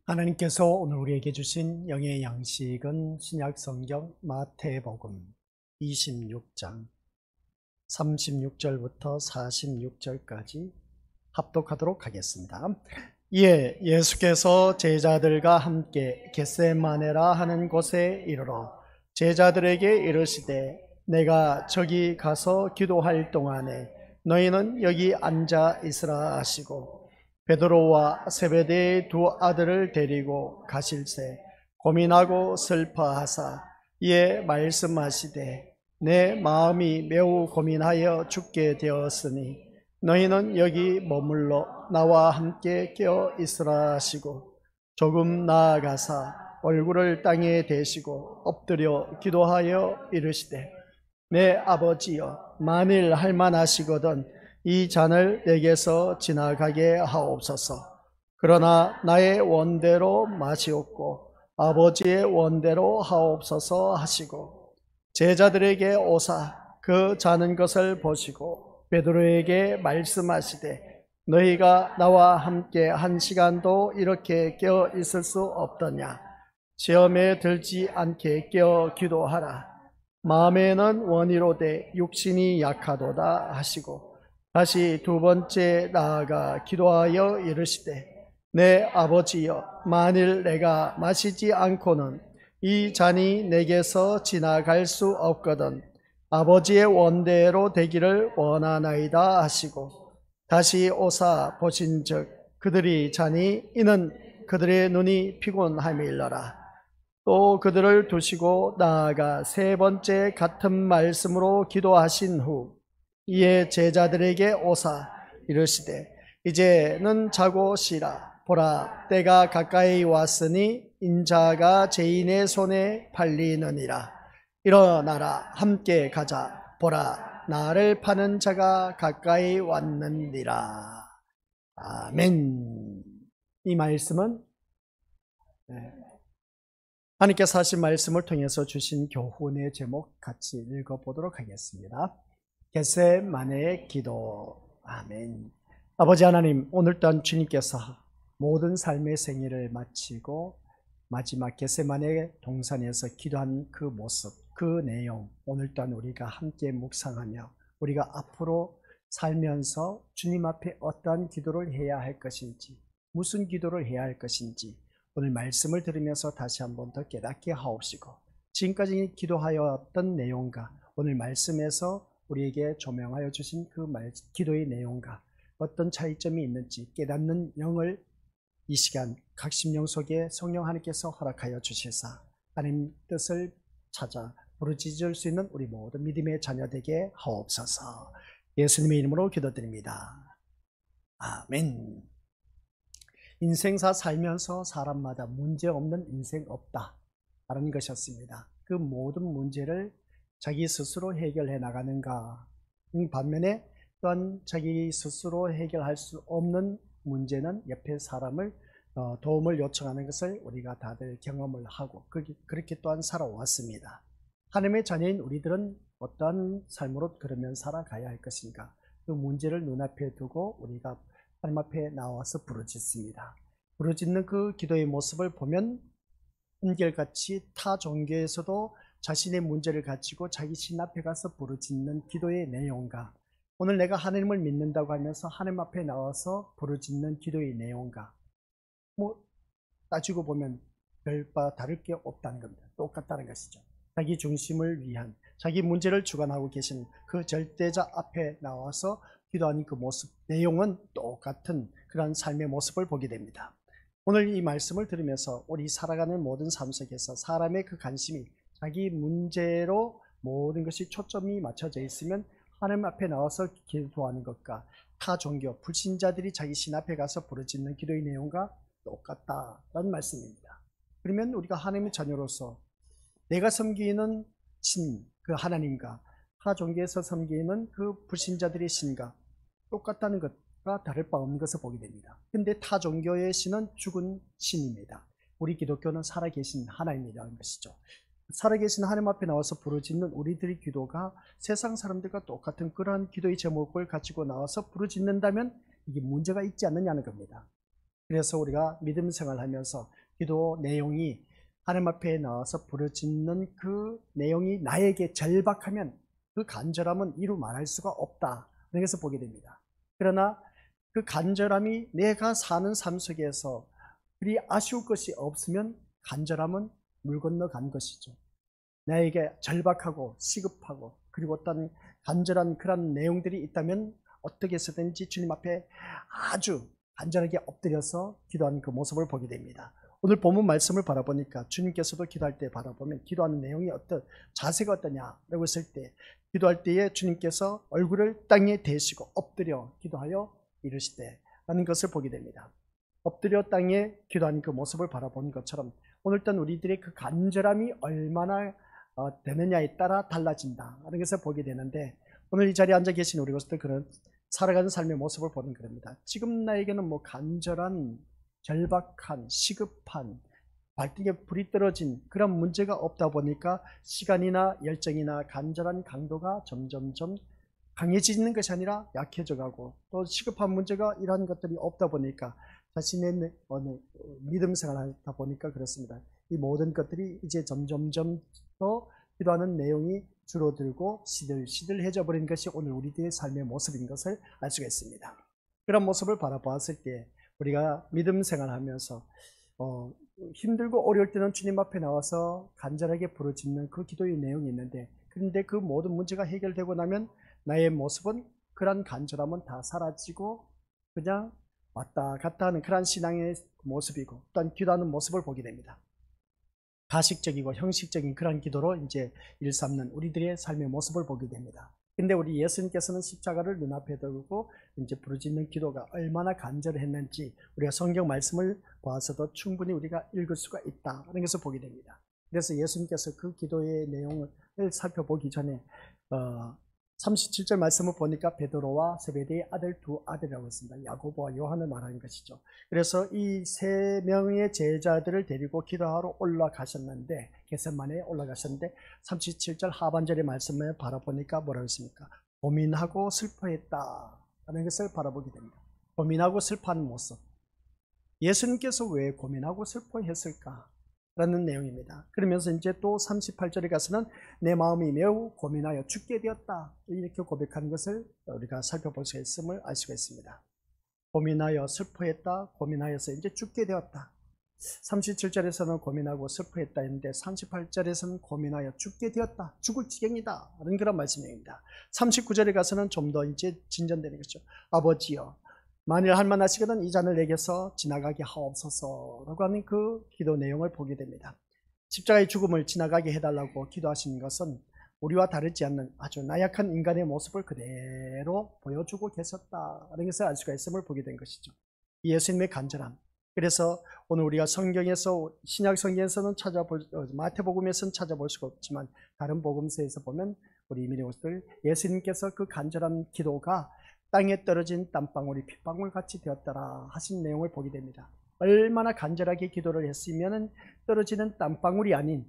하나님께서 오늘 우리에게 주신 영의 양식은 신약 성경 마태복음 26장 36절부터 46절까지 합독하도록 하겠습니다. 이에 예수께서 제자들과 함께 겟세마네라 하는 곳에 이르러 제자들에게 이르시되 내가 저기 가서 기도할 동안에 너희는 여기 앉아 있으라 하시고 베드로와 세베대의 두 아들을 데리고 가실새 고민하고 슬퍼하사 이에 말씀하시되 내 마음이 매우 고민하여 죽게 되었으니 너희는 여기 머물러 나와 함께 깨어 있으라 하시고 조금 나아가사 얼굴을 땅에 대시고 엎드려 기도하여 이르시되 내 아버지여 만일 할만하시거든 이 잔을 내게서 지나가게 하옵소서. 그러나 나의 원대로 마시옵고 아버지의 원대로 하옵소서 하시고 제자들에게 오사 그 자는 것을 보시고 베드로에게 말씀하시되 너희가 나와 함께 한 시간도 이렇게 깨어 있을 수 없더냐. 시험에 들지 않게 깨어 기도하라. 마음에는 원이로되 육신이 약하도다 하시고 다시 두 번째 나아가 기도하여 이르시되 내 아버지여 만일 내가 마시지 않고는 이 잔이 내게서 지나갈 수 없거든 아버지의 원대로 되기를 원하나이다 하시고 다시 오사 보신즉 그들이 자니 이는 그들의 눈이 피곤함이러라. 또 그들을 두시고 나아가 세 번째 같은 말씀으로 기도하신 후 이에 제자들에게 오사 이르시되 이제는 자고 쉬라. 보라 때가 가까이 왔으니 인자가 죄인의 손에 팔리느니라. 일어나라 함께 가자. 보라 나를 파는 자가 가까이 왔느니라. 아멘. 이 말씀은 하나님께서 하신 말씀을 통해서 주신 교훈의 제목 같이 읽어보도록 하겠습니다. 겟세마네의 기도. 아멘. 아버지 하나님, 오늘 또한 주님께서 모든 삶의 생애를 마치고 마지막 겟세마네 동산에서 기도한 그 모습, 그 내용, 오늘 또한 우리가 함께 묵상하며 우리가 앞으로 살면서 주님 앞에 어떠한 기도를 해야 할 것인지, 무슨 기도를 해야 할 것인지 오늘 말씀을 들으면서 다시 한번 더 깨닫게 하옵시고 지금까지 기도하였던 내용과 오늘 말씀에서 우리에게 조명하여 주신 그 기도의 내용과 어떤 차이점이 있는지 깨닫는 영을 이 시간 각 심령 속에 성령 하나님께서 허락하여 주시사 하나님 뜻을 찾아 부르짖을 수 있는 우리 모든 믿음의 자녀 되게 하옵소서. 예수님의 이름으로 기도드립니다. 아멘. 인생사 살면서 사람마다 문제 없는 인생 없다 라는 것이었습니다. 그 모든 문제를 자기 스스로 해결해 나가는가, 반면에 또한 자기 스스로 해결할 수 없는 문제는 옆에 사람을 도움을 요청하는 것을 우리가 다들 경험을 하고 그렇게 또한 살아왔습니다. 하나님의 자녀인 우리들은 어떠한 삶으로 그러면 살아가야 할 것인가, 그 문제를 눈앞에 두고 우리가 하나님 앞에 나와서 부르짖습니다. 부르짖는 그 기도의 모습을 보면 한결같이 타 종교에서도 자신의 문제를 가지고 자기 신 앞에 가서 부르짖는 기도의 내용과 오늘 내가 하나님을 믿는다고 하면서 하나님 앞에 나와서 부르짖는 기도의 내용과 따지고 보면 별바 다를 게 없다는 겁니다. 똑같다는 것이죠. 자기 중심을 위한, 자기 문제를 주관하고 계신 그 절대자 앞에 나와서 기도하는 그 모습, 내용은 똑같은 그런 삶의 모습을 보게 됩니다. 오늘 이 말씀을 들으면서 우리 살아가는 모든 삶 속에서 사람의 그 관심이 자기 문제로 모든 것이 초점이 맞춰져 있으면 하나님 앞에 나와서 기도하는 것과 타 종교, 불신자들이 자기 신 앞에 가서 부르짖는 기도의 내용과 똑같다라는 말씀입니다. 그러면 우리가 하나님의 자녀로서 내가 섬기는 신, 그 하나님과 타 종교에서 섬기는 그 불신자들의 신과 똑같다는 것과 다를 바 없는 것을 보게 됩니다. 근데 타 종교의 신은 죽은 신입니다. 우리 기독교는 살아계신 하나님이라는 것이죠. 살아계신 하나님 앞에 나와서 부르짖는 우리들의 기도가 세상 사람들과 똑같은 그러한 기도의 제목을 가지고 나와서 부르짖는다면 이게 문제가 있지 않느냐는 겁니다. 그래서 우리가 믿음 생활하면서 기도 내용이 하나님 앞에 나와서 부르짖는 그 내용이 나에게 절박하면 그 간절함은 이루 말할 수가 없다. 그래서 보게 됩니다. 그러나 그 간절함이 내가 사는 삶 속에서 그리 아쉬울 것이 없으면 간절함은 물 건너간 것이죠. 나에게 절박하고 시급하고 그리고 어떤 간절한 그런 내용들이 있다면 어떻게 해서든지 주님 앞에 아주 간절하게 엎드려서 기도하는 그 모습을 보게 됩니다. 오늘 본문 말씀을 바라보니까 주님께서도 기도할 때 바라보면 기도하는 내용이 자세가 어떠냐라고 했을 때 기도할 때에 주님께서 얼굴을 땅에 대시고 엎드려 기도하여 이르시되 라는 것을 보게 됩니다. 엎드려 땅에 기도하는 그 모습을 바라보는 것처럼 오늘날 우리들의 그 간절함이 얼마나 되느냐에 따라 달라진다라는 것을 보게 되는데 오늘 이 자리에 앉아 계신 우리 것들 그런 살아가는 삶의 모습을 보는 겁니다. 지금 나에게는 간절한 절박한 시급한 발등에 불이 떨어진 그런 문제가 없다 보니까 시간이나 열정이나 간절한 강도가 점점점 강해지는 것이 아니라 약해져 가고 또 시급한 문제가 이러한 것들이 없다 보니까 자신의 믿음 생활하다 보니까 그렇습니다. 이 모든 것들이 이제 점점점 더 기도하는 내용이 줄어들고 시들시들해져 버린 것이 오늘 우리들의 삶의 모습인 것을 알 수가 있습니다. 그런 모습을 바라보았을 때 우리가 믿음 생활하면서 힘들고 어려울 때는 주님 앞에 나와서 간절하게 부르짖는 그 기도의 내용이 있는데 그런데 그 모든 문제가 해결되고 나면 나의 모습은 그런 간절함은 다 사라지고 그냥 왔다 갔다 하는 그런 신앙의 모습이고 또한 기도하는 모습을 보게 됩니다. 가식적이고 형식적인 그런 기도로 이제 일삼는 우리들의 삶의 모습을 보게 됩니다. 근데 우리 예수님께서는 십자가를 눈앞에 두고 이제 부르짖는 기도가 얼마나 간절했는지 우리가 성경 말씀을 봐서도 충분히 우리가 읽을 수가 있다는 것을 보게 됩니다. 그래서 예수님께서 그 기도의 내용을 살펴보기 전에 37절 말씀을 보니까 베드로와 세베대의 아들 두 아들이라고 했습니다. 야고보와 요한을 말하는 것이죠. 그래서 이 세 명의 제자들을 데리고 기도하러 올라가셨는데 겟세마네에 올라가셨는데 37절 하반절의 말씀을 바라보니까 뭐라고 했습니까? 고민하고 슬퍼했다 하는 것을 바라보게 됩니다. 고민하고 슬퍼하는 모습. 예수님께서 왜 고민하고 슬퍼했을까? 라는 내용입니다. 그러면서 이제 또 38절에 가서는 내 마음이 매우 고민하여 죽게 되었다 이렇게 고백하는 것을 우리가 살펴볼 수 있음을 알 수가 있습니다. 고민하여 슬퍼했다, 고민하여서 이제 죽게 되었다. 37절에서는 고민하고 슬퍼했다 했는데 38절에서는 고민하여 죽게 되었다, 죽을 지경이다 하는 그런 말씀입니다. 39절에 가서는 좀 더 이제 진전되는 것이죠. 아버지여 만일 할만하시거든 이 잔을 내게서 지나가게 하옵소서라고 하는 그 기도 내용을 보게 됩니다. 십자가의 죽음을 지나가게 해달라고 기도하시는 것은 우리와 다르지 않는 아주 나약한 인간의 모습을 그대로 보여주고 계셨다는 것을 알 수가 있음을 보게 된 것이죠. 예수님의 간절함. 그래서 오늘 우리가 성경에서 신약 성경에서는 마태복음에서는 찾아볼 수가 없지만 다른 복음서에서 보면 우리 이민의 옷들 예수님께서 그 간절한 기도가 땅에 떨어진 땀방울이 핏방울 같이 되었더라 하신 내용을 보게 됩니다. 얼마나 간절하게 기도를 했으면 떨어지는 땀방울이 아닌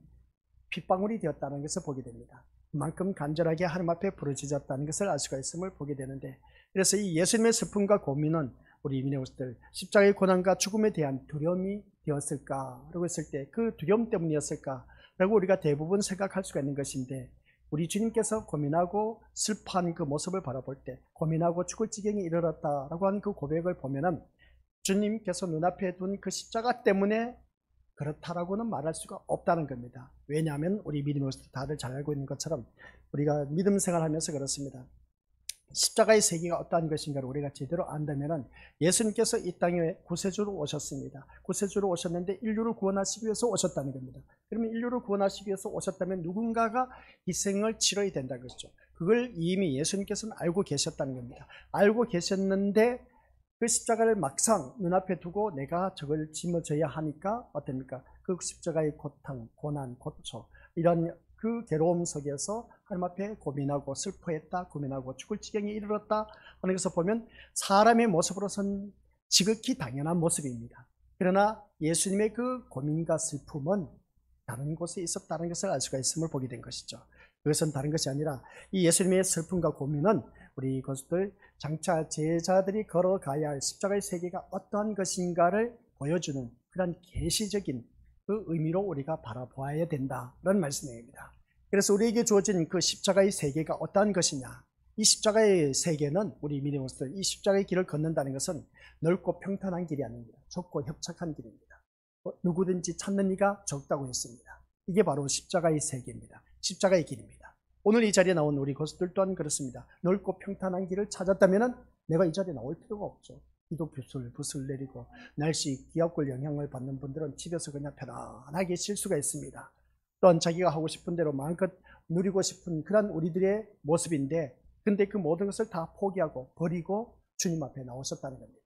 핏방울이 되었다는 것을 보게 됩니다. 그만큼 간절하게 하나님 앞에 부르짖었다는 것을 알 수가 있음을 보게 되는데 그래서 이 예수님의 슬픔과 고민은 우리 이민의 옷들 십자가의 고난과 죽음에 대한 두려움이 되었을까라고 했을 때 그 두려움 때문이었을까라고 우리가 대부분 생각할 수가 있는 것인데 우리 주님께서 고민하고 슬퍼한 그 모습을 바라볼 때 고민하고 죽을 지경에 이르렀다라고 하는 그 고백을 보면은 주님께서 눈앞에 둔 그 십자가 때문에 그렇다라고는 말할 수가 없다는 겁니다. 왜냐하면 우리 믿음으로서 다들 잘 알고 있는 것처럼 우리가 믿음 생활하면서 그렇습니다. 십자가의 세계가 어떠한 것인가를 우리가 제대로 안다면 예수님께서 이 땅에 구세주로 오셨습니다. 구세주로 오셨는데 인류를 구원하시기 위해서 오셨다는 겁니다. 그러면 인류를 구원하시기 위해서 오셨다면 누군가가 희생을 치러야 된다는 것이죠. 그걸 이미 예수님께서는 알고 계셨다는 겁니다. 알고 계셨는데 그 십자가를 막상 눈앞에 두고 내가 저걸 짊어져야 하니까 어떻습니까? 그 십자가의 고통, 고난, 고초 이런 그 괴로움 속에서 하나님 앞에 고민하고 슬퍼했다, 고민하고 죽을 지경에 이르렀다 하는 것을 보면 사람의 모습으로선 지극히 당연한 모습입니다. 그러나 예수님의 그 고민과 슬픔은 다른 곳에 있었다는 것을 알 수가 있음을 보게 된 것이죠. 그것은 다른 것이 아니라 이 예수님의 슬픔과 고민은 우리 것들 장차 제자들이 걸어가야 할 십자가의 세계가 어떠한 것인가를 보여주는 그런 계시적인 그 의미로 우리가 바라보아야 된다는 말씀입니다. 그래서 우리에게 주어진 그 십자가의 세계가 어떠한 것이냐, 이 십자가의 세계는 우리 믿음의 것들, 이 십자가의 길을 걷는다는 것은 넓고 평탄한 길이 아닙니다. 좁고 협착한 길입니다. 누구든지 찾는 이가 적다고 했습니다. 이게 바로 십자가의 세계입니다. 십자가의 길입니다. 오늘 이 자리에 나온 우리 것들 또한 그렇습니다. 넓고 평탄한 길을 찾았다면 내가 이 자리에 나올 필요가 없죠. 기도 붓을 내리고 날씨 기압골 영향을 받는 분들은 집에서 그냥 편안하게 쉴 수가 있습니다. 또한 자기가 하고 싶은 대로 마음껏 누리고 싶은 그런 우리들의 모습인데, 근데 그 모든 것을 다 포기하고 버리고 주님 앞에 나오셨다는 겁니다.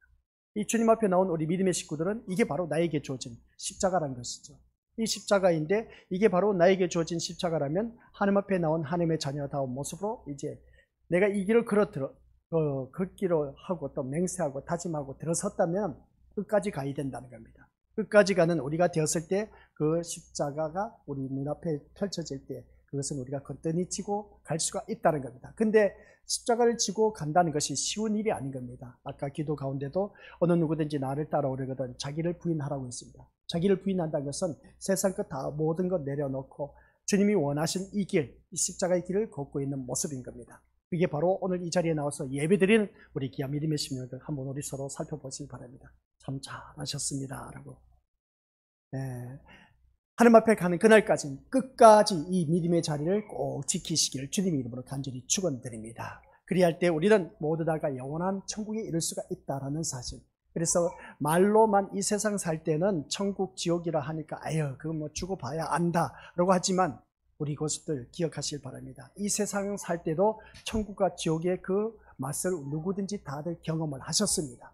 이 주님 앞에 나온 우리 믿음의 식구들은 이게 바로 나에게 주어진 십자가라는 것이죠. 이 십자가인데 이게 바로 나에게 주어진 십자가라면 하나님 앞에 나온 하나님의 자녀다운 모습으로 이제 내가 이 길을 걷기로 하고 또 맹세하고 다짐하고 들어섰다면 끝까지 가야 된다는 겁니다. 끝까지 가는 우리가 되었을 때 그 십자가가 우리 눈앞에 펼쳐질 때 그것은 우리가 거뜬히 지고 갈 수가 있다는 겁니다. 근데 십자가를 지고 간다는 것이 쉬운 일이 아닌 겁니다. 아까 기도 가운데도 어느 누구든지 나를 따라오려거든 자기를 부인하라고 했습니다. 자기를 부인한다는 것은 세상 것 다 모든 것 내려놓고 주님이 원하신 이 길, 이 십자가의 길을 걷고 있는 모습인 겁니다. 이게 바로 오늘 이 자리에 나와서 예배드리는 우리 귀한 믿음의 심령들 한번 우리 서로 살펴보시기 바랍니다. 참 잘하셨습니다 라고. 하나님 앞에 가는 그날까지는 끝까지 이 믿음의 자리를 꼭 지키시기를 주님의 이름으로 간절히 축원드립니다. 그리할 때 우리는 모두 다가 영원한 천국에 이를 수가 있다라는 사실. 그래서 말로만 이 세상 살 때는 천국 지옥이라 하니까 아유 그거 뭐 주고 봐야 안다라고 하지만 우리 것들 기억하시길 바랍니다. 이 세상 살 때도 천국과 지옥의 그 맛을 누구든지 다들 경험을 하셨습니다.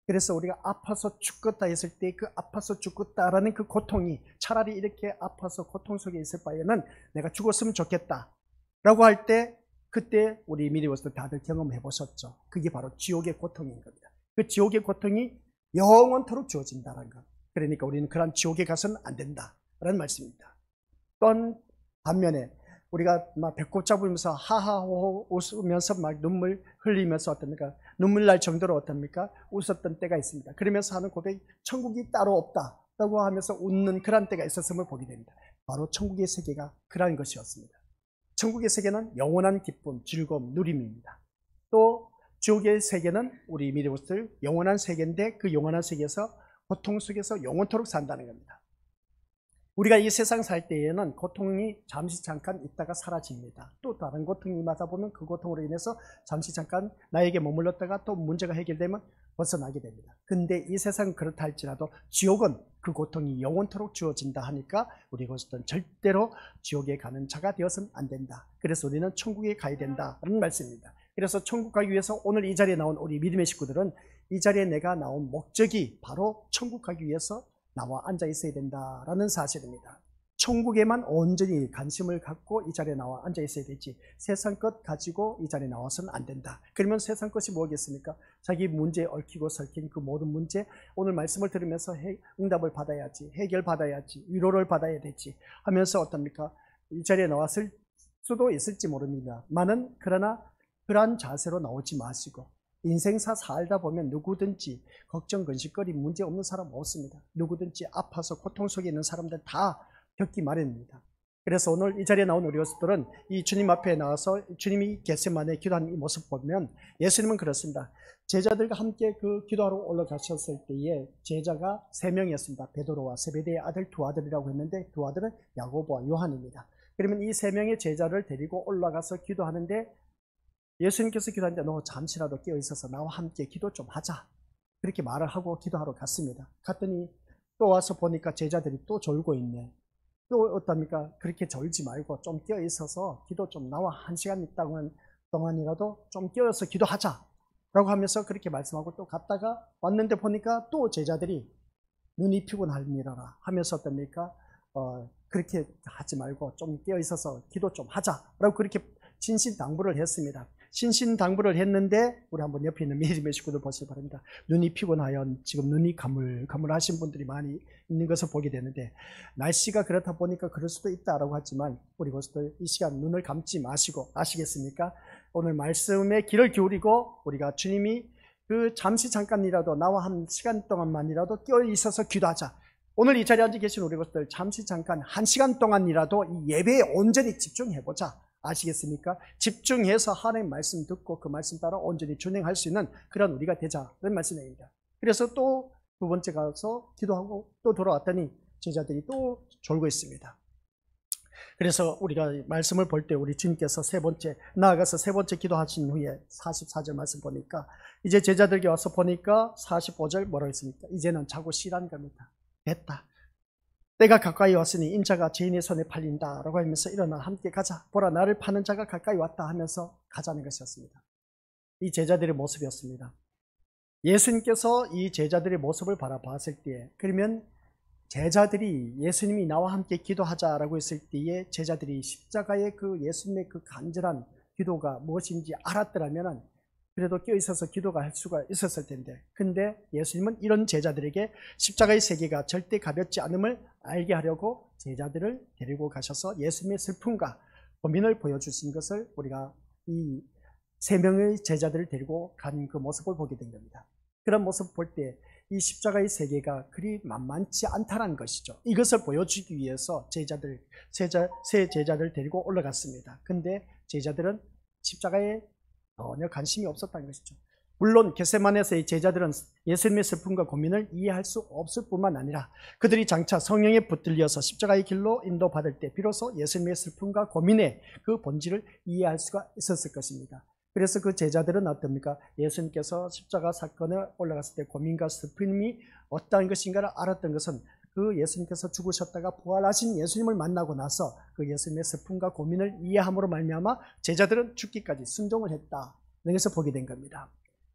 그래서 우리가 아파서 죽겠다 했을 때 그 아파서 죽겠다라는 그 고통이 차라리 이렇게 아파서 고통 속에 있을 바에는 내가 죽었으면 좋겠다 라고 할 때 그때 우리 미리워서 다들 경험해 보셨죠. 그게 바로 지옥의 고통인 겁니다. 그 지옥의 고통이 영원토록 주어진다는 것. 그러니까 우리는 그런 지옥에 가서는 안 된다라는 말씀입니다. 또한 반면에 우리가 막 배꼽 잡으면서 하하호호 웃으면서 막 눈물 흘리면서 어떻습니까? 눈물 날 정도로 어떻습니까? 웃었던 때가 있습니다. 그러면서 하는 고백이 천국이 따로 없다라고 하면서 웃는 그런 때가 있었음을 보게 됩니다. 바로 천국의 세계가 그런 것이었습니다. 천국의 세계는 영원한 기쁨, 즐거움, 누림입니다. 또 지옥의 세계는 우리 믿음들 영원한 세계인데 그 영원한 세계에서 고통 속에서 영원토록 산다는 겁니다. 우리가 이 세상 살 때에는 고통이 잠시 잠깐 있다가 사라집니다. 또 다른 고통이 임하다 보면 그 고통으로 인해서 잠시 잠깐 나에게 머물렀다가 또 문제가 해결되면 벗어나게 됩니다. 근데 이 세상은 그렇다 할지라도 지옥은 그 고통이 영원토록 주어진다 하니까 우리 것은 절대로 지옥에 가는 자가 되어서는 안 된다. 그래서 우리는 천국에 가야 된다는 말씀입니다. 그래서 천국 가기 위해서 오늘 이 자리에 나온 우리 믿음의 식구들은 이 자리에 내가 나온 목적이 바로 천국 가기 위해서 나와 앉아 있어야 된다라는 사실입니다. 천국에만 온전히 관심을 갖고 이 자리에 나와 앉아 있어야 되지 세상 것 가지고 이 자리에 나와서는 안 된다. 그러면 세상 것이 뭐겠습니까? 자기 문제에 얽히고 설킨 그 모든 문제 오늘 말씀을 들으면서 응답을 받아야지, 해결받아야지, 위로를 받아야 되지 하면서 어떻습니까? 이 자리에 나왔을 수도 있을지 모릅니다. 그러나 그러한 자세로 나오지 마시고 인생사 살다 보면 누구든지 걱정, 근심거리, 문제 없는 사람 없습니다. 누구든지 아파서 고통 속에 있는 사람들 다 겪기 마련입니다. 그래서 오늘 이 자리에 나온 우리 것들은 이 주님 앞에 나와서 주님이 겟세마네 기도하는 이 모습 보면 예수님은 그렇습니다. 제자들과 함께 그 기도하러 올라가셨을 때에 제자가 3명이었습니다. 베드로와 세베대의 아들 2아들이라고 했는데 2아들은 야고보와 요한입니다. 그러면 이 3명의 제자를 데리고 올라가서 기도하는데 예수님께서 기도하는데 너 잠시라도 깨어있어서 나와 함께 기도 좀 하자. 그렇게 말을 하고 기도하러 갔습니다. 갔더니 또 와서 보니까 제자들이 또 졸고 있네. 또 어떻습니까? 그렇게 졸지 말고 좀 깨어있어서 기도 좀 나와 1시간 동안이라도 좀 깨어서 기도하자. 라고 하면서 그렇게 말씀하고 또 갔다가 왔는데 보니까 또 제자들이 눈이 피곤할미라라 하면서 어떻습니까? 그렇게 하지 말고 좀 깨어있어서 기도 좀 하자. 라고 그렇게 진신당부를 했습니다. 신신당부를 했는데, 우리 한번 옆에 있는 믿음의 식구들 보시기 바랍니다. 눈이 피곤하여 지금 눈이 가물가물하신 분들이 많이 있는 것을 보게 되는데, 날씨가 그렇다 보니까 그럴 수도 있다라고 하지만 우리 것들 이 시간 눈을 감지 마시고, 아시겠습니까? 오늘 말씀에 귀를 기울이고 우리가 주님이 그 잠시 잠깐이라도 나와 한 시간 동안만이라도 끼어 있어서 기도하자. 오늘 이 자리에 앉아 계신 우리 것들 잠시 잠깐 한 시간 동안이라도 이 예배에 온전히 집중해보자. 아시겠습니까? 집중해서 하나님의 말씀 듣고 그 말씀 따라 온전히 준행할 수 있는 그런 우리가 되자는 말씀입니다. 그래서 또 두 번째 가서 기도하고 또 돌아왔더니 제자들이 또 졸고 있습니다. 그래서 우리가 말씀을 볼 때 우리 주님께서 나아가서 세 번째 기도하신 후에 44절 말씀 보니까 이제 제자들에게 와서 보니까 45절 뭐라고 했습니까? 이제는 자고 쉬라는 겁니다. 됐다. 때가 가까이 왔으니 인자가 죄인의 손에 팔린다 라고 하면서 일어나 함께 가자. 보라 나를 파는 자가 가까이 왔다 하면서 가자는 것이었습니다. 이 제자들의 모습이었습니다. 예수님께서 이 제자들의 모습을 바라봤을 때에, 그러면 제자들이 예수님이 나와 함께 기도하자라고 했을 때에 제자들이 십자가의 그 예수님의 그 간절한 기도가 무엇인지 알았더라면 그래도 껴있어서 기도가 할 수가 있었을 텐데, 근데 예수님은 이런 제자들에게 십자가의 세계가 절대 가볍지 않음을 알게 하려고 제자들을 데리고 가셔서 예수님의 슬픔과 고민을 보여주신 것을 우리가 이 세 명의 제자들을 데리고 간 그 모습을 보게 된 겁니다. 그런 모습을 볼 때 이 십자가의 세계가 그리 만만치 않다는 것이죠. 이것을 보여주기 위해서 세 제자들 데리고 올라갔습니다. 근데 제자들은 십자가에 전혀 관심이 없었다는 것이죠. 물론 겟세마네에서의 제자들은 예수님의 슬픔과 고민을 이해할 수 없을 뿐만 아니라 그들이 장차 성령에 붙들려서 십자가의 길로 인도받을 때 비로소 예수님의 슬픔과 고민의 그 본질을 이해할 수가 있었을 것입니다. 그래서 그 제자들은 어떻습니까? 예수님께서 십자가 사건에 올라갔을 때 고민과 슬픔이 어떠한 것인가를 알았던 것은 그 예수님께서 죽으셨다가 부활하신 예수님을 만나고 나서 그 예수님의 슬픔과 고민을 이해함으로 말미암아 제자들은 죽기까지 순종을 했다는 것을 보게 된 겁니다.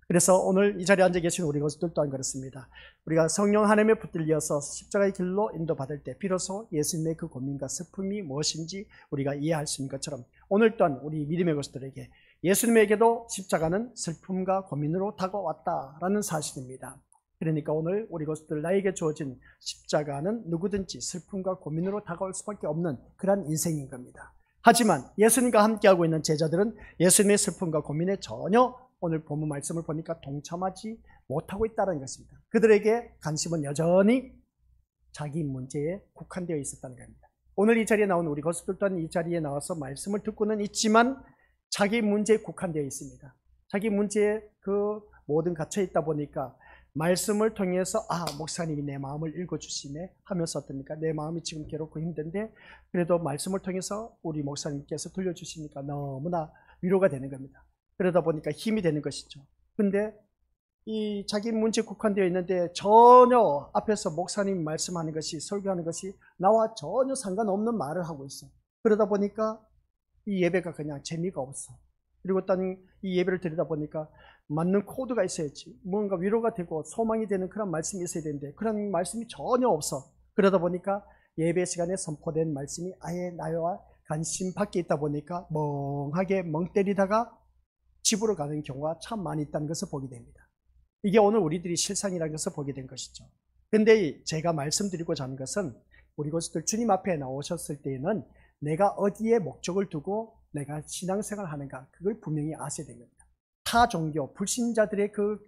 그래서 오늘 이 자리에 앉아 계신 우리 것들 또한 그렇습니다. 우리가 성령 하나님에 붙들려서 십자가의 길로 인도받을 때 비로소 예수님의 그 고민과 슬픔이 무엇인지 우리가 이해할 수 있는 것처럼 오늘 또한 우리 믿음의 것들에게 예수님에게도 십자가는 슬픔과 고민으로 다가왔다라는 사실입니다. 그러니까 오늘 우리 것들 나에게 주어진 십자가는 누구든지 슬픔과 고민으로 다가올 수밖에 없는 그런 인생인 겁니다. 하지만 예수님과 함께하고 있는 제자들은 예수님의 슬픔과 고민에 전혀 오늘 본문 말씀을 보니까 동참하지 못하고 있다는 것입니다. 그들에게 관심은 여전히 자기 문제에 국한되어 있었다는 겁니다. 오늘 이 자리에 나온 우리 것들 또한 이 자리에 나와서 말씀을 듣고는 있지만 자기 문제에 국한되어 있습니다. 자기 문제에 그 모든 갇혀 있다 보니까 말씀을 통해서 목사님이 내 마음을 읽어주시네 하면서 어떻습니까? 내 마음이 지금 괴롭고 힘든데 그래도 말씀을 통해서 우리 목사님께서 들려주시니까 너무나 위로가 되는 겁니다. 그러다 보니까 힘이 되는 것이죠. 근데 이 자기 문제에 국한되어 있는데 전혀 앞에서 목사님 말씀하는 것이 설교하는 것이 나와 전혀 상관없는 말을 하고 있어. 그러다 보니까 이 예배가 그냥 재미가 없어. 그리고 또 이 예배를 드리다 보니까 맞는 코드가 있어야지. 뭔가 위로가 되고 소망이 되는 그런 말씀이 있어야 되는데 그런 말씀이 전혀 없어. 그러다 보니까 예배 시간에 선포된 말씀이 아예 나와 관심 밖에 있다 보니까 멍하게 멍 때리다가 집으로 가는 경우가 참 많이 있다는 것을 보게 됩니다. 이게 오늘 우리들이 실상이라는 것을 보게 된 것이죠. 근데 제가 말씀드리고자 하는 것은 우리 것들 주님 앞에 나오셨을 때에는 내가 어디에 목적을 두고 내가 신앙생활을 하는가 그걸 분명히 아셔야 됩니다. 타 종교, 불신자들의 그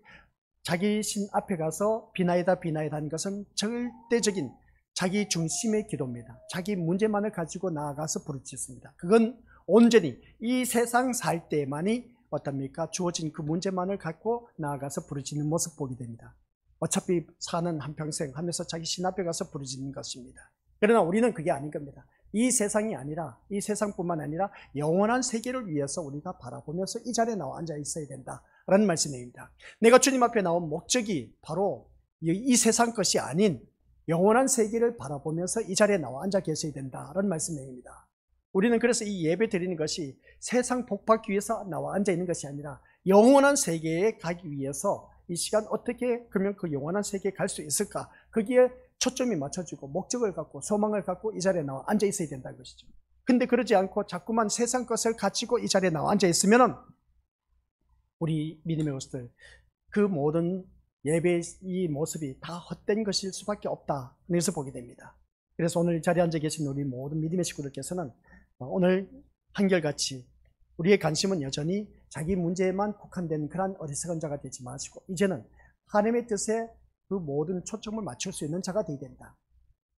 자기 신 앞에 가서 비나이다 하는 것은 절대적인 자기 중심의 기도입니다. 자기 문제만을 가지고 나아가서 부르짖습니다. 그건 온전히 이 세상 살 때만이 어떻습니까? 주어진 그 문제만을 갖고 나아가서 부르짖는 모습 보게 됩니다. 어차피 사는 한평생 하면서 자기 신 앞에 가서 부르짖는 것입니다. 그러나 우리는 그게 아닌 겁니다. 이 세상이 아니라 이 세상뿐만 아니라 영원한 세계를 위해서 우리가 바라보면서 이 자리에 나와 앉아 있어야 된다라는 말씀입니다. 내가 주님 앞에 나온 목적이 바로 이 세상 것이 아닌 영원한 세계를 바라보면서 이 자리에 나와 앉아 계셔야 된다라는 말씀입니다. 우리는 그래서 이 예배 드리는 것이 세상 복받기 위해서 나와 앉아 있는 것이 아니라 영원한 세계에 가기 위해서 이 시간 어떻게 그러면 그 영원한 세계에 갈 수 있을까? 거기에 초점이 맞춰지고 목적을 갖고 소망을 갖고 이 자리에 나와 앉아 있어야 된다는 것이죠. 근데 그러지 않고 자꾸만 세상 것을 가지고 이 자리에 나와 앉아 있으면 우리 믿음의 것들, 그 모든 예배의 이 모습이 다 헛된 것일 수밖에 없다. 그래서 보게 됩니다. 그래서 오늘 이 자리에 앉아 계신 우리 모든 믿음의 식구들께서는 오늘 한결같이 우리의 관심은 여전히 자기 문제에만 국한된 그런 어리석은 자가 되지 마시고 이제는 하나님의 뜻에 그 모든 초점을 맞출 수 있는 자가 되어야 된다.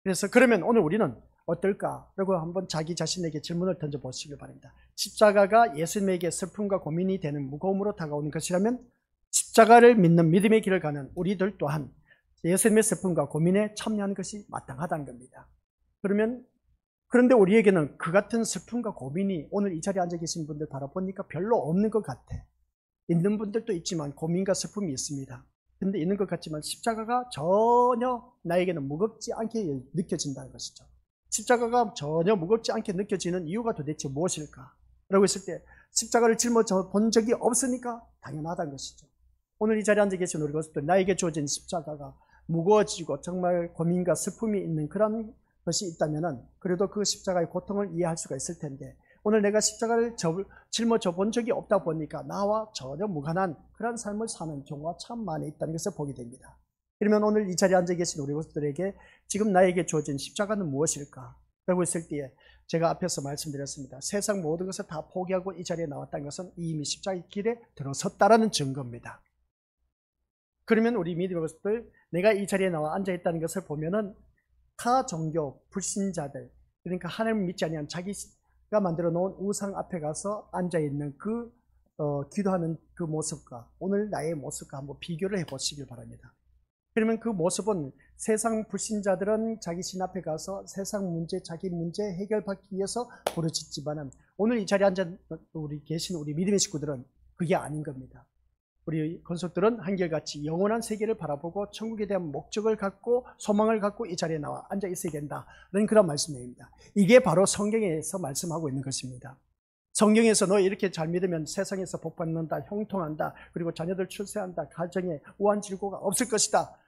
그래서 그러면 오늘 우리는 어떨까? 라고 한번 자기 자신에게 질문을 던져보시길 바랍니다. 십자가가 예수님에게 슬픔과 고민이 되는 무거움으로 다가오는 것이라면 십자가를 믿는 믿음의 길을 가는 우리들 또한 예수님의 슬픔과 고민에 참여하는 것이 마땅하다는 겁니다. 그런데 우리에게는 그 같은 슬픔과 고민이 오늘 이 자리에 앉아 계신 분들 바라보니까 별로 없는 것 같아. 있는 분들도 있지만 고민과 슬픔이 있습니다. 근데 있는 것 같지만 십자가가 전혀 나에게는 무겁지 않게 느껴진다는 것이죠. 십자가가 전혀 무겁지 않게 느껴지는 이유가 도대체 무엇일까? 라고 했을 때 십자가를 짊어져 본 적이 없으니까 당연하다는 것이죠. 오늘 이 자리에 앉아 계신 우리 것들, 나에게 주어진 십자가가 무거워지고 정말 고민과 슬픔이 있는 그런 것이 있다면 그래도 그 십자가의 고통을 이해할 수가 있을 텐데 오늘 내가 십자가를 짊어져 본 적이 없다 보니까 나와 전혀 무관한 그런 삶을 사는 경우가 참 많이 있다는 것을 보게 됩니다. 그러면 오늘 이 자리에 앉아 계신 우리 것들에게 지금 나에게 주어진 십자가는 무엇일까? 라고 했을 때에 제가 앞에서 말씀드렸습니다. 세상 모든 것을 다 포기하고 이 자리에 나왔다는 것은 이미 십자가의 길에 들어섰다라는 증거입니다. 그러면 우리 믿음의 것들, 내가 이 자리에 나와 앉아있다는 것을 보면은 타 종교 불신자들, 그러니까 하나님을 믿지 아니한 자기가 만들어 놓은 우상 앞에 가서 앉아있는 기도하는 그 모습과 오늘 나의 모습과 한번 비교를 해보시길 바랍니다. 그러면 그 모습은 세상 불신자들은 자기 신 앞에 가서 세상 문제, 자기 문제 해결받기 위해서 부르짖지만은 오늘 이 자리에 앉아 계신 우리 믿음의 식구들은 그게 아닌 겁니다. 우리 권속들은 한결같이 영원한 세계를 바라보고 천국에 대한 목적을 갖고 소망을 갖고 이 자리에 나와 앉아 있어야 된다는 그런 말씀입니다. 이게 바로 성경에서 말씀하고 있는 것입니다. 성경에서 너 이렇게 잘 믿으면 세상에서 복받는다, 형통한다, 그리고 자녀들 출세한다, 가정에 우환질고가 없을 것이다.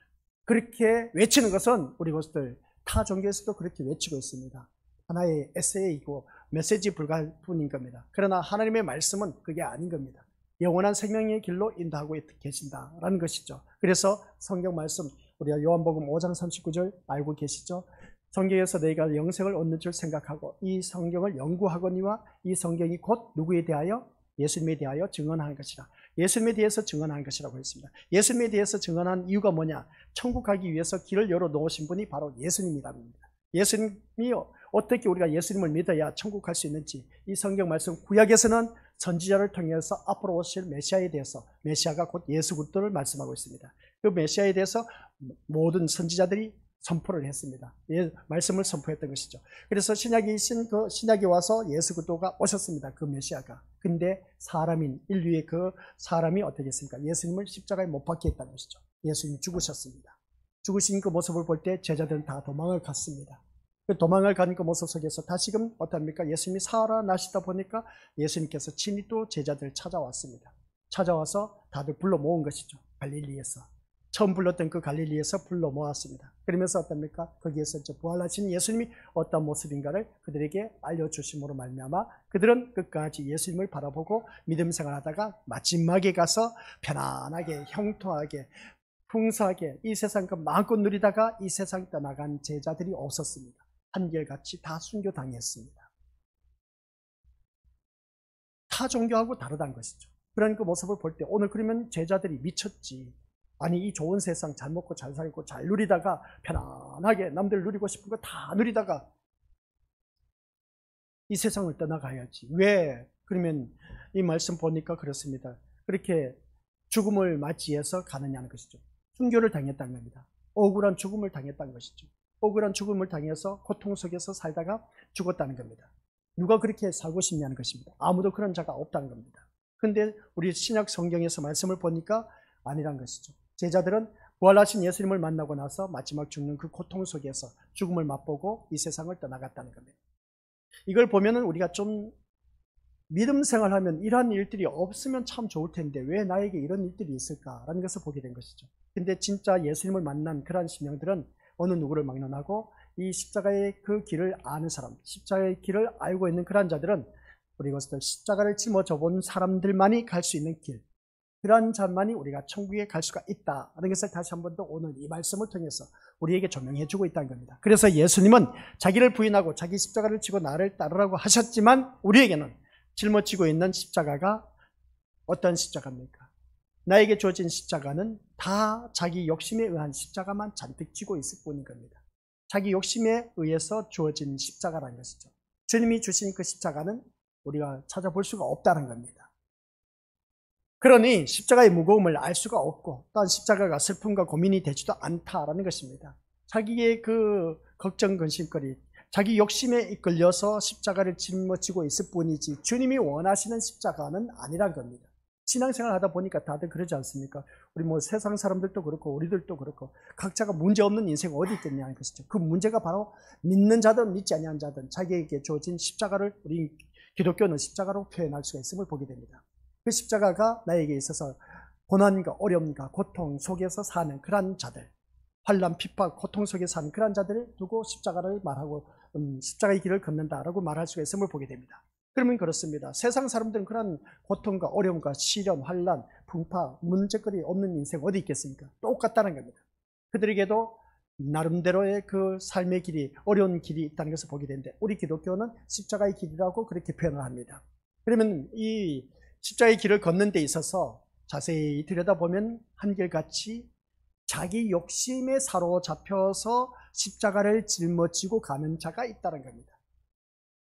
그렇게 외치는 것은 우리 것들 타 종교에서도 그렇게 외치고 있습니다. 하나의 에세이이고 메시지 불가할 뿐인 겁니다. 그러나 하나님의 말씀은 그게 아닌 겁니다. 영원한 생명의 길로 인도하고 계신다라는 것이죠. 그래서 성경 말씀 우리가 요한복음 5장 39절 알고 계시죠? 성경에서 너희가 영생을 얻는 줄 생각하고 이 성경을 연구하거니와 이 성경이 곧 누구에 대하여? 예수님에 대하여 증언하는 것이라. 예수님에 대해서 증언하는 것이라고 했습니다. 예수님에 대해서 증언한 이유가 뭐냐? 천국 가기 위해서 길을 열어놓으신 분이 바로 예수님이라는 겁니다. 예수님이 어떻게 우리가 예수님을 믿어야 천국 갈 수 있는지 이 성경 말씀 구약에서는 선지자를 통해서 앞으로 오실 메시아에 대해서 메시아가 곧 예수 그리스도를 말씀하고 있습니다. 그 메시아에 대해서 모든 선지자들이 선포를 했습니다. 말씀을 선포했던 것이죠. 그래서 신약이신 그 신약에 와서 예수 그리스도가 오셨습니다. 그 메시아가. 근데 사람인 인류의 그 사람이 어떻게 했습니까? 예수님을 십자가에 못 박게 했다는 것이죠. 예수님이 죽으셨습니다. 죽으신 그 모습을 볼 때 제자들은 다 도망을 갔습니다. 그 도망을 가는 그 모습 속에서 다시금 어떻습니까? 예수님이 살아나시다 보니까 예수님께서 친히 또 제자들을 찾아왔습니다. 찾아와서 다들 불러 모은 것이죠. 갈릴리에서. 처음 불렀던 그 갈릴리에서 불러 모았습니다. 그러면서 어떻습니까? 거기에서 이제 부활하신 예수님이 어떤 모습인가를 그들에게 알려주심으로 말미암아 그들은 끝까지 예수님을 바라보고 믿음 생활하다가 마지막에 가서 편안하게 형통하게 풍성하게 이 세상 그 마음껏 누리다가 이 세상 떠나간 제자들이 없었습니다. 한결같이 다 순교당했습니다. 타 종교하고 다르다는 것이죠. 그런 그 모습을 볼 때 오늘 그러면 제자들이 미쳤지. 아니 이 좋은 세상 잘 먹고 잘 살고 잘 누리다가 편안하게 남들 누리고 싶은 거 다 누리다가 이 세상을 떠나가야지. 왜? 그러면 이 말씀 보니까 그렇습니다. 그렇게 죽음을 맞이해서 가느냐는 것이죠. 순교를 당했다는 겁니다. 억울한 죽음을 당했다는 것이죠. 억울한 죽음을 당해서 고통 속에서 살다가 죽었다는 겁니다. 누가 그렇게 살고 싶냐는 것입니다. 아무도 그런 자가 없다는 겁니다. 그런데 우리 신약 성경에서 말씀을 보니까 아니란 것이죠. 제자들은 부활하신 예수님을 만나고 나서 마지막 죽는 그 고통 속에서 죽음을 맛보고 이 세상을 떠나갔다는 겁니다. 이걸 보면은 우리가 좀 믿음 생활하면 이러한 일들이 없으면 참 좋을 텐데 왜 나에게 이런 일들이 있을까라는 것을 보게 된 것이죠. 근데 진짜 예수님을 만난 그러한 심령들은 어느 누구를 막론하고 이 십자가의 그 길을 아는 사람, 십자가의 길을 알고 있는 그러한 자들은 우리 것들 십자가를 짊어져 본 사람들만이 갈 수 있는 길, 그러한 자만이 우리가 천국에 갈 수가 있다는 것을 다시 한 번 더 오늘 이 말씀을 통해서 우리에게 조명해 주고 있다는 겁니다. 그래서 예수님은 자기를 부인하고 자기 십자가를 지고 나를 따르라고 하셨지만 우리에게는 짊어지고 있는 십자가가 어떤 십자가입니까? 나에게 주어진 십자가는 다 자기 욕심에 의한 십자가만 잔뜩 지고 있을 뿐인 겁니다. 자기 욕심에 의해서 주어진 십자가라는 것이죠. 주님이 주신 그 십자가는 우리가 찾아볼 수가 없다는 겁니다. 그러니 십자가의 무거움을 알 수가 없고 또한 십자가가 슬픔과 고민이 되지도 않다라는 것입니다. 자기의 그 걱정, 근심거리, 자기 욕심에 이끌려서 십자가를 짊어지고 있을 뿐이지 주님이 원하시는 십자가는 아니란 겁니다. 신앙생활 하다 보니까 다들 그러지 않습니까? 우리 뭐 세상 사람들도 그렇고 우리들도 그렇고 각자가 문제없는 인생 어디 있겠냐는 것이죠. 그 문제가 바로 믿는 자든 믿지 아니한 자든 자기에게 주어진 십자가를 우리 기독교는 십자가로 표현할 수가 있음을 보게 됩니다. 그 십자가가 나에게 있어서 고난과 어려움과 고통 속에서 사는 그러한 자들, 환난, 핍박, 고통 속에 사는 그러한 자들을 두고 십자가를 말하고 십자가의 길을 걷는다라고 말할 수가 있음을 보게 됩니다. 그러면 그렇습니다. 세상 사람들은 그런 고통과 어려움과 시련, 환난, 풍파, 문제거리 없는 인생 어디 있겠습니까? 똑같다는 겁니다. 그들에게도 나름대로의 그 삶의 길이, 어려운 길이 있다는 것을 보게 되는데 우리 기독교는 십자가의 길이라고 그렇게 표현을 합니다. 그러면 이 십자가의 길을 걷는 데 있어서 자세히 들여다보면 한결같이 자기 욕심에 사로잡혀서 십자가를 짊어지고 가는 자가 있다는 겁니다.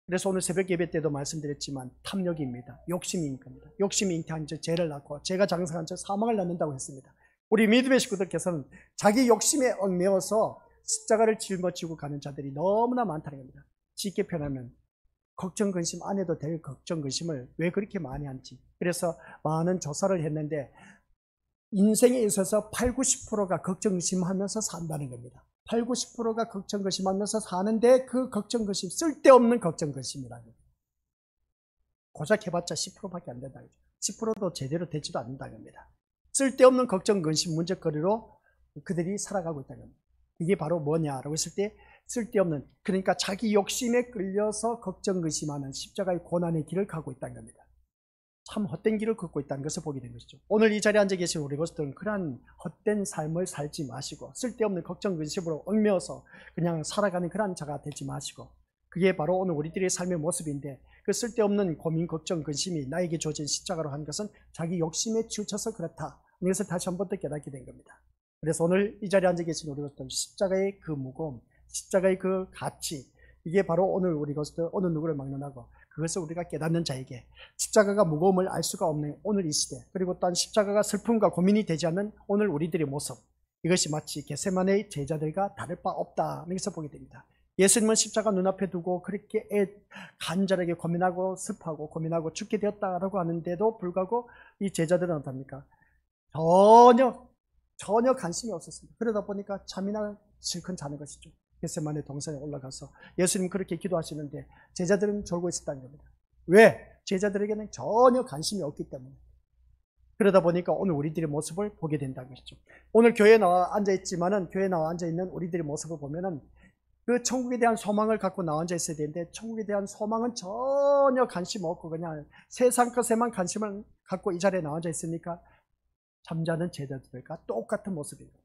그래서 오늘 새벽 예배 때도 말씀드렸지만 탐욕입니다. 욕심인 겁니다. 욕심이 잉태한 자 죄를 낳고 죄가 장성한 자 사망을 낳는다고 했습니다. 우리 믿음의 식구들께서는 자기 욕심에 얽매여서 십자가를 짊어지고 가는 자들이 너무나 많다는 겁니다. 쉽게 표현하면 걱정 근심 안 해도 될 걱정 근심을 왜 그렇게 많이 하는지. 그래서 많은 조사를 했는데 인생에 있어서 80~90%가 걱정 근심하면서 산다는 겁니다. 80~90%가 걱정 근심하면서 사는데 그 걱정 근심, 쓸데없는 걱정 근심이라는 겁니다. 고작 해봤자 10%밖에 안 된다는 거죠. 10%도 제대로 되지도 않는다는 겁니다. 쓸데없는 걱정 근심 문제거리로 그들이 살아가고 있다는 겁니다. 이게 바로 뭐냐라고 했을 때 쓸데없는, 그러니까 자기 욕심에 끌려서 걱정 근심하는 십자가의 고난의 길을 가고 있다는 겁니다. 참 헛된 길을 걷고 있다는 것을 보게 된 것이죠. 오늘 이 자리에 앉아 계신 우리 것들은 그러한 헛된 삶을 살지 마시고 쓸데없는 걱정 근심으로 얽매여서 그냥 살아가는 그러한 자가 되지 마시고, 그게 바로 오늘 우리들의 삶의 모습인데 그 쓸데없는 고민, 걱정, 근심이 나에게 주어진 십자가로 한 것은 자기 욕심에 치우쳐서 그렇다. 이것을 다시 한 번 더 깨닫게 된 겁니다. 그래서 오늘 이 자리에 앉아 계신 우리 것들 십자가의 그 무거움, 십자가의 그 가치, 이게 바로 오늘 우리 것들 어느 누구를 막론하고 그것을 우리가 깨닫는 자에게 십자가가 무거움을 알 수가 없는 오늘 이 시대, 그리고 또한 십자가가 슬픔과 고민이 되지 않는 오늘 우리들의 모습, 이것이 마치 겟세마네의 제자들과 다를 바 없다는 것을 보게 됩니다. 예수님은 십자가 눈앞에 두고 그렇게 간절하게 고민하고 슬퍼하고 고민하고 죽게 되었다라고 하는데도 불구하고 이 제자들은 어떻습니까? 전혀 관심이 없었습니다. 그러다 보니까 잠이나 실컷 자는 것이죠. 겟세마네 동산에 올라가서 예수님 그렇게 기도하시는데 제자들은 졸고 있었다는 겁니다. 왜? 제자들에게는 전혀 관심이 없기 때문에. 그러다 보니까 오늘 우리들의 모습을 보게 된다는 것이죠. 오늘 교회에 나와 앉아있지만은 교회에 나와 앉아있는 우리들의 모습을 보면은 그 천국에 대한 소망을 갖고 나와 앉아 있어야 되는데 천국에 대한 소망은 전혀 관심 없고 그냥 세상 것에만 관심을 갖고 이 자리에 나와 앉아 있으니까 잠자는 제자들과 똑같은 모습입니다.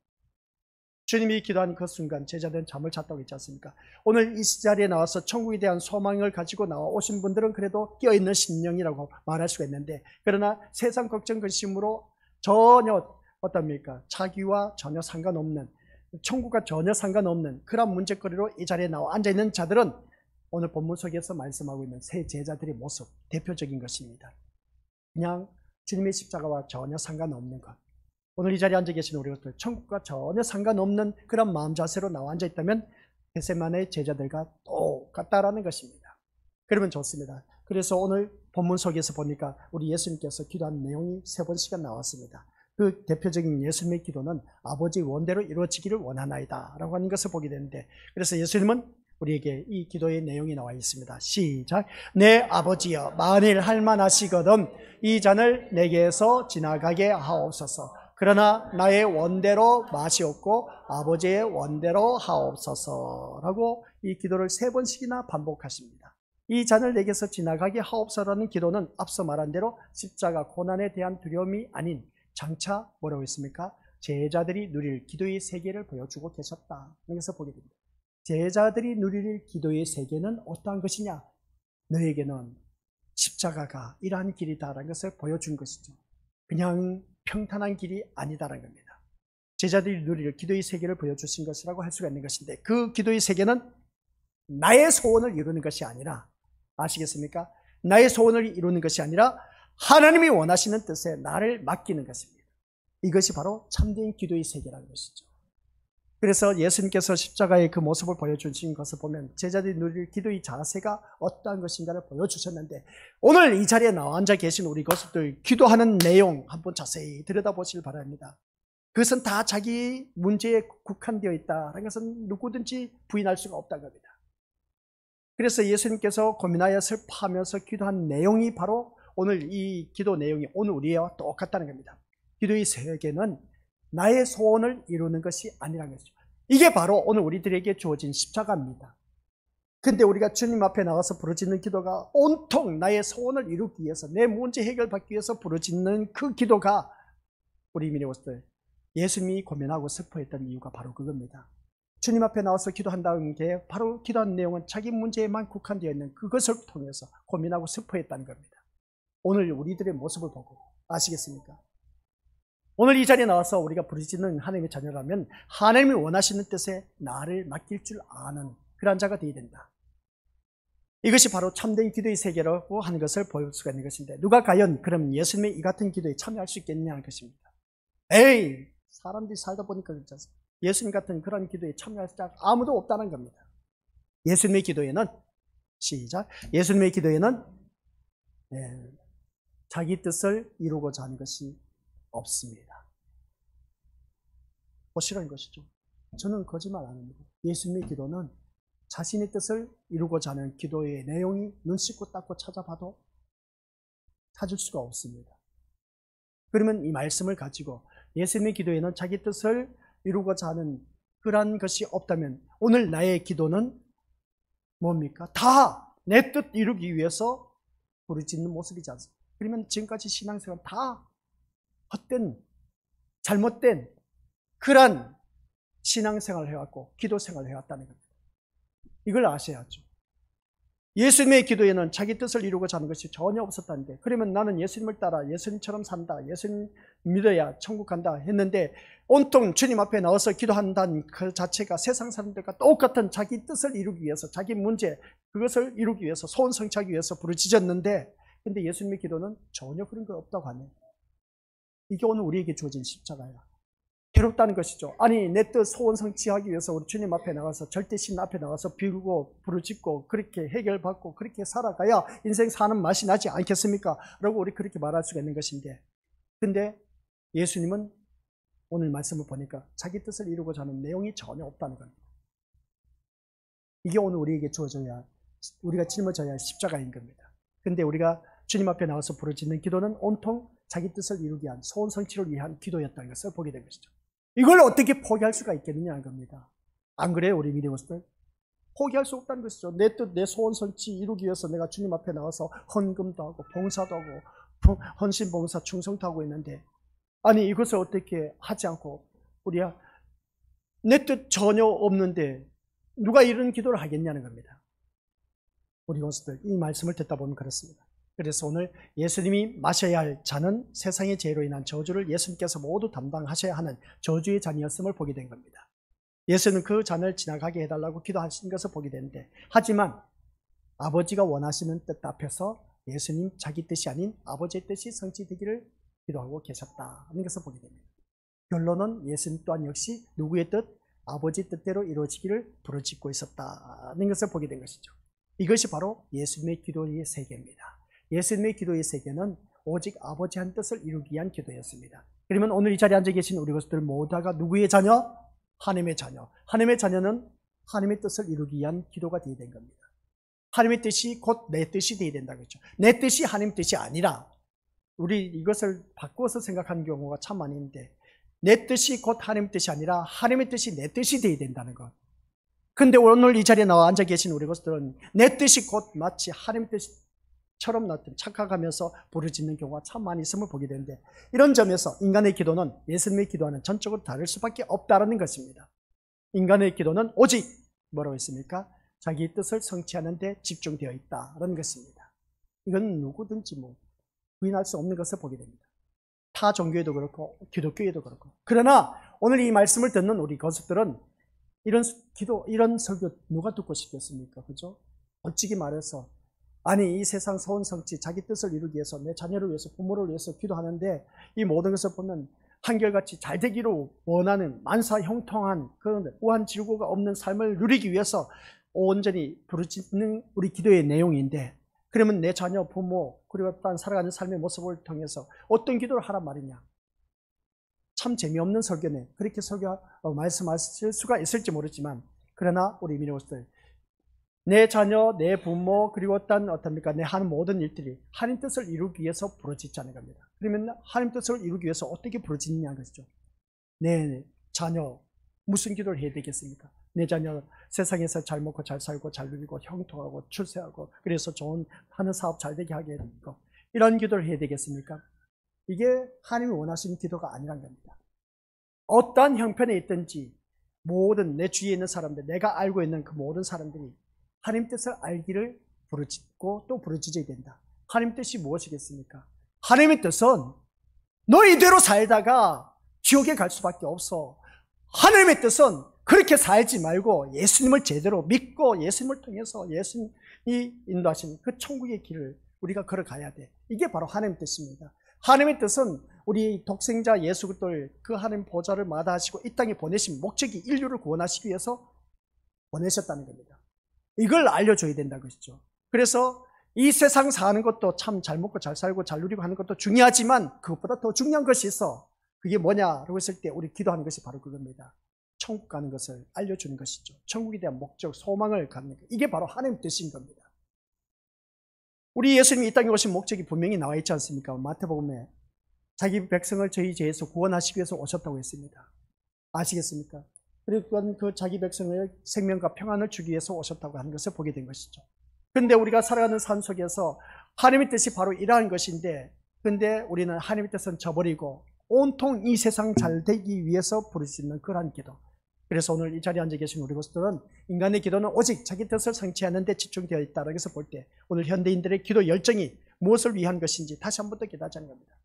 주님이 기도한 그 순간 제자들은 잠을 잤다고 했지 않습니까? 오늘 이 자리에 나와서 천국에 대한 소망을 가지고 나와 오신 분들은 그래도 깨어있는 심령이라고 말할 수가 있는데, 그러나 세상 걱정 근심으로 전혀 어떻습니까? 자기와 전혀 상관없는, 천국과 전혀 상관없는 그런 문제거리로 이 자리에 나와 앉아있는 자들은 오늘 본문 속에서 말씀하고 있는 세 제자들의 모습, 대표적인 것입니다. 그냥 주님의 십자가와 전혀 상관없는 것. 오늘 이 자리에 앉아 계신 우리 것들 천국과 전혀 상관없는 그런 마음 자세로 나와 앉아 있다면 겟세마네의 제자들과 똑같다라는 것입니다. 그러면 좋습니다. 그래서 오늘 본문 속에서 보니까 우리 예수님께서 기도한 내용이 3번씩은 나왔습니다. 그 대표적인 예수님의 기도는 아버지의 원대로 이루어지기를 원하나이다 라고 하는 것을 보게 되는데, 그래서 예수님은 우리에게 이 기도의 내용이 나와 있습니다. 시작. 내 아버지여, 만일 할만하시거든 이 잔을 내게서 지나가게 하옵소서. 그러나 나의 원대로 마시옵고 아버지의 원대로 하옵소서라고 이 기도를 3번씩이나 반복하십니다. 이 잔을 내게서 지나가게 하옵소서라는 기도는 앞서 말한 대로 십자가 고난에 대한 두려움이 아닌 장차 뭐라고 했습니까? 제자들이 누릴 기도의 세계를 보여주고 계셨다. 여기서 보게 됩니다. 제자들이 누릴 기도의 세계는 어떠한 것이냐? 너에게는 십자가가 이러한 길이다라는 것을 보여준 것이죠. 그냥 평탄한 길이 아니다라는 겁니다. 제자들이 누릴 기도의 세계를 보여주신 것이라고 할 수가 있는 것인데, 그 기도의 세계는 나의 소원을 이루는 것이 아니라, 아시겠습니까? 나의 소원을 이루는 것이 아니라 하나님이 원하시는 뜻에 나를 맡기는 것입니다. 이것이 바로 참된 기도의 세계라는 것이죠. 그래서 예수님께서 십자가의 그 모습을 보여주신 것을 보면 제자들이 누릴 기도의 자세가 어떠한 것인가를 보여주셨는데, 오늘 이 자리에 나와 앉아 계신 우리 것들 기도하는 내용 한번 자세히 들여다보시길 바랍니다. 그것은 다 자기 문제에 국한되어 있다는 것은 누구든지 부인할 수가 없다는 겁니다. 그래서 예수님께서 고민하여 슬퍼하면서 기도한 내용이 바로 오늘 이 기도 내용이 오늘 우리와 똑같다는 겁니다. 기도의 세계는 나의 소원을 이루는 것이 아니라는 것이죠. 이게 바로 오늘 우리들에게 주어진 십자가입니다. 근데 우리가 주님 앞에 나가서 부르짖는 기도가 온통 나의 소원을 이루기 위해서, 내 문제 해결받기 위해서 부르짖는 그 기도가, 우리 미래오스들 예수님이 고민하고 슬퍼했던 이유가 바로 그겁니다. 주님 앞에 나와서 기도한다는 게 바로 기도한 내용은 자기 문제에만 국한되어 있는 그것을 통해서 고민하고 슬퍼했다는 겁니다. 오늘 우리들의 모습을 보고 아시겠습니까? 오늘 이 자리에 나와서 우리가 부르짖는 하나님의 자녀라면 하나님이 원하시는 뜻에 나를 맡길 줄 아는 그런 자가 되어야 된다. 이것이 바로 참된 기도의 세계라고 하는 것을 보일 수가 있는 것인데, 누가 과연 그럼 예수님의 이 같은 기도에 참여할 수 있겠냐는 것입니다. 에이, 사람들이 살다 보니까 그렇지 않습니까? 예수님 같은 그런 기도에 참여할 자 아무도 없다는 겁니다. 예수님의 기도에는, 시작, 예수님의 기도에는 자기 뜻을 이루고자 하는 것이 없습니다. 보시라는 것이죠. 저는 거짓말 안 합니다. 예수님의 기도는 자신의 뜻을 이루고자 하는 기도의 내용이 눈 씻고 닦고 찾아봐도 찾을 수가 없습니다. 그러면 이 말씀을 가지고 예수님의 기도에는 자기 뜻을 이루고자 하는 그러한 것이 없다면 오늘 나의 기도는 뭡니까? 다 내 뜻 이루기 위해서 부르짖는 모습이지 않습니까? 그러면 지금까지 신앙생활 다 헛된, 잘못된 그런 신앙생활을 해왔고 기도생활을 해왔다는 겁니다. 이걸 아셔야죠. 예수님의 기도에는 자기 뜻을 이루고자 하는 것이 전혀 없었다는데, 그러면 나는 예수님을 따라 예수님처럼 산다, 예수님 믿어야 천국 간다 했는데 온통 주님 앞에 나와서 기도한다는 그 자체가 세상 사람들과 똑같은 자기 뜻을 이루기 위해서, 자기 문제 그것을 이루기 위해서, 소원 성취하기 위해서 부르짖었는데, 근데 예수님의 기도는 전혀 그런 거 없다고 하네요. 이게 오늘 우리에게 주어진 십자가야. 괴롭다는 것이죠. 아니, 내 뜻 소원 성취하기 위해서 우리 주님 앞에 나가서, 절대신 앞에 나가서 빌고 부르짖고 그렇게 해결받고 그렇게 살아가야 인생 사는 맛이 나지 않겠습니까? 라고 우리 그렇게 말할 수가 있는 것인데, 근데 예수님은 오늘 말씀을 보니까 자기 뜻을 이루고자 하는 내용이 전혀 없다는 겁니다. 이게 오늘 우리에게 주어져야, 우리가 짊어져야 할 십자가인 겁니다. 근데 우리가 주님 앞에 나가서 부르짖는 기도는 온통 자기 뜻을 이루기 위한, 소원 성취를 위한 기도였다는 것을 보게 된 것이죠. 이걸 어떻게 포기할 수가 있겠느냐는 겁니다. 안 그래요, 우리 미래모습들? 포기할 수 없다는 것이죠. 내 뜻, 내 소원 성취 이루기 위해서 내가 주님 앞에 나가서 헌금도 하고 봉사도 하고 헌신, 봉사, 충성도 하고 있는데, 아니 이것을 어떻게 하지 않고 우리야 내 뜻 전혀 없는데 누가 이런 기도를 하겠냐는 겁니다. 우리 모습들 이 말씀을 듣다 보면 그렇습니다. 그래서 오늘 예수님이 마셔야 할 잔은 세상의 죄로 인한 저주를 예수님께서 모두 담당하셔야 하는 저주의 잔이었음을 보게 된 겁니다. 예수는 그 잔을 지나가게 해달라고 기도하신 것을 보게 되는데, 하지만 아버지가 원하시는 뜻 앞에서 예수님 자기 뜻이 아닌 아버지의 뜻이 성취되기를 기도하고 계셨다는 것을 보게 됩니다. 결론은 예수님 또한 역시 누구의 뜻? 아버지 뜻대로 이루어지기를 부르짖고 있었다는 것을 보게 된 것이죠. 이것이 바로 예수님의 기도의 세계입니다. 예수님의 기도의 세계는 오직 아버지 한 뜻을 이루기 위한 기도였습니다. 그러면 오늘 이 자리에 앉아 계신 우리 것들 모두가 누구의 자녀? 하나님의 자녀. 하나님의 자녀는 하나님의 뜻을 이루기 위한 기도가 되어야 된 겁니다. 하나님의 뜻이 곧 내 뜻이 되어야 된다고 했죠. 내 뜻이 하나님 뜻이 아니라, 우리 이것을 바꿔서 생각하는 경우가 참 많이 있는데, 내 뜻이 곧 하나님 뜻이 아니라 하나님의 뜻이 내 뜻이 되어야 된다는 것. 근데 오늘 이 자리에 나와 앉아 계신 우리 것들은 내 뜻이 곧 마치 하나님 뜻이 처럼 착각하면서 부르짖는 경우가 참 많이 있음을 보게 되는데, 이런 점에서 인간의 기도는 예수님의 기도와는 전적으로 다를 수밖에 없다는 것입니다. 인간의 기도는 오직 뭐라고 했습니까? 자기 뜻을 성취하는 데 집중되어 있다는 것입니다. 이건 누구든지 부인할 수 없는 것을 보게 됩니다. 타 종교에도 그렇고 기독교에도 그렇고. 그러나 오늘 이 말씀을 듣는 우리 거습들은 이런 기도, 이런 설교 누가 듣고 싶겠습니까? 그죠? 솔직히 말해서, 아니 이 세상 소원 성취, 자기 뜻을 이루기 위해서, 내 자녀를 위해서, 부모를 위해서 기도하는데 이 모든 것을 보면 한결같이 잘 되기로 원하는 만사형통한 그런 우한질고가 없는 삶을 누리기 위해서 온전히 부르짖는 우리 기도의 내용인데, 그러면 내 자녀, 부모, 그리고 딴 살아가는 삶의 모습을 통해서 어떤 기도를 하란 말이냐? 참 재미없는 설교네. 그렇게 말씀하실 수가 있을지 모르지만, 그러나 우리 믿음으로서 내 자녀, 내 부모, 그리고 내 하는 모든 일들이 하나님 뜻을 이루기 위해서 부르짖자는 겁니다. 그러면 하나님 뜻을 이루기 위해서 어떻게 부르짖느냐는 것이죠. 내 자녀, 무슨 기도를 해야 되겠습니까? 내 자녀 세상에서 잘 먹고 잘 살고 잘 누리고 형통하고 출세하고, 그래서 좋은 하는 사업 잘 되게 하게 되고, 이런 기도를 해야 되겠습니까? 이게 하나님이 원하시는 기도가 아니란 겁니다. 어떠한 형편에 있든지 모든 내 주위에 있는 사람들, 내가 알고 있는 그 모든 사람들이 하나님 뜻을 알기를 부르짖고 또 부르짖어야 된다. 하나님 뜻이 무엇이겠습니까? 하나님의 뜻은 너희대로 살다가 지옥에 갈 수밖에 없어. 하나님의 뜻은 그렇게 살지 말고 예수님을 제대로 믿고 예수님을 통해서 예수님이 인도하신 그 천국의 길을 우리가 걸어가야 돼. 이게 바로 하나님의 뜻입니다. 하나님의 뜻은 우리 독생자 예수 그리스도를 그 하나님 보좌를 마다하시고 이 땅에 보내신 목적이 인류를 구원하시기 위해서 보내셨다는 겁니다. 이걸 알려줘야 된다는 것이죠. 그래서 이 세상 사는 것도 참 잘 먹고 잘 살고 잘 누리고 하는 것도 중요하지만 그것보다 더 중요한 것이 있어. 그게 뭐냐라고 했을 때 우리 기도하는 것이 바로 그겁니다. 천국 가는 것을 알려주는 것이죠. 천국에 대한 목적, 소망을 갖는 것. 이게 바로 하나님의 뜻인 겁니다. 우리 예수님이 이 땅에 오신 목적이 분명히 나와 있지 않습니까? 마태복음에 자기 백성을 저희 죄에서 구원하시기 위해서 오셨다고 했습니다. 아시겠습니까? 그리고 그 자기 백성의 생명과 평안을 주기 위해서 오셨다고 하는 것을 보게 된 것이죠. 그런데 우리가 살아가는 삶 속에서 하나님의 뜻이 바로 이러한 것인데, 그런데 우리는 하나님의 뜻은 저버리고 온통 이 세상 잘 되기 위해서 부르짖는 그러한 기도. 그래서 오늘 이 자리에 앉아 계신 우리 것들은 인간의 기도는 오직 자기 뜻을 성취하는 데 집중되어 있다라고 해서 볼 때, 오늘 현대인들의 기도 열정이 무엇을 위한 것인지 다시 한번 더 기도하자는 겁니다.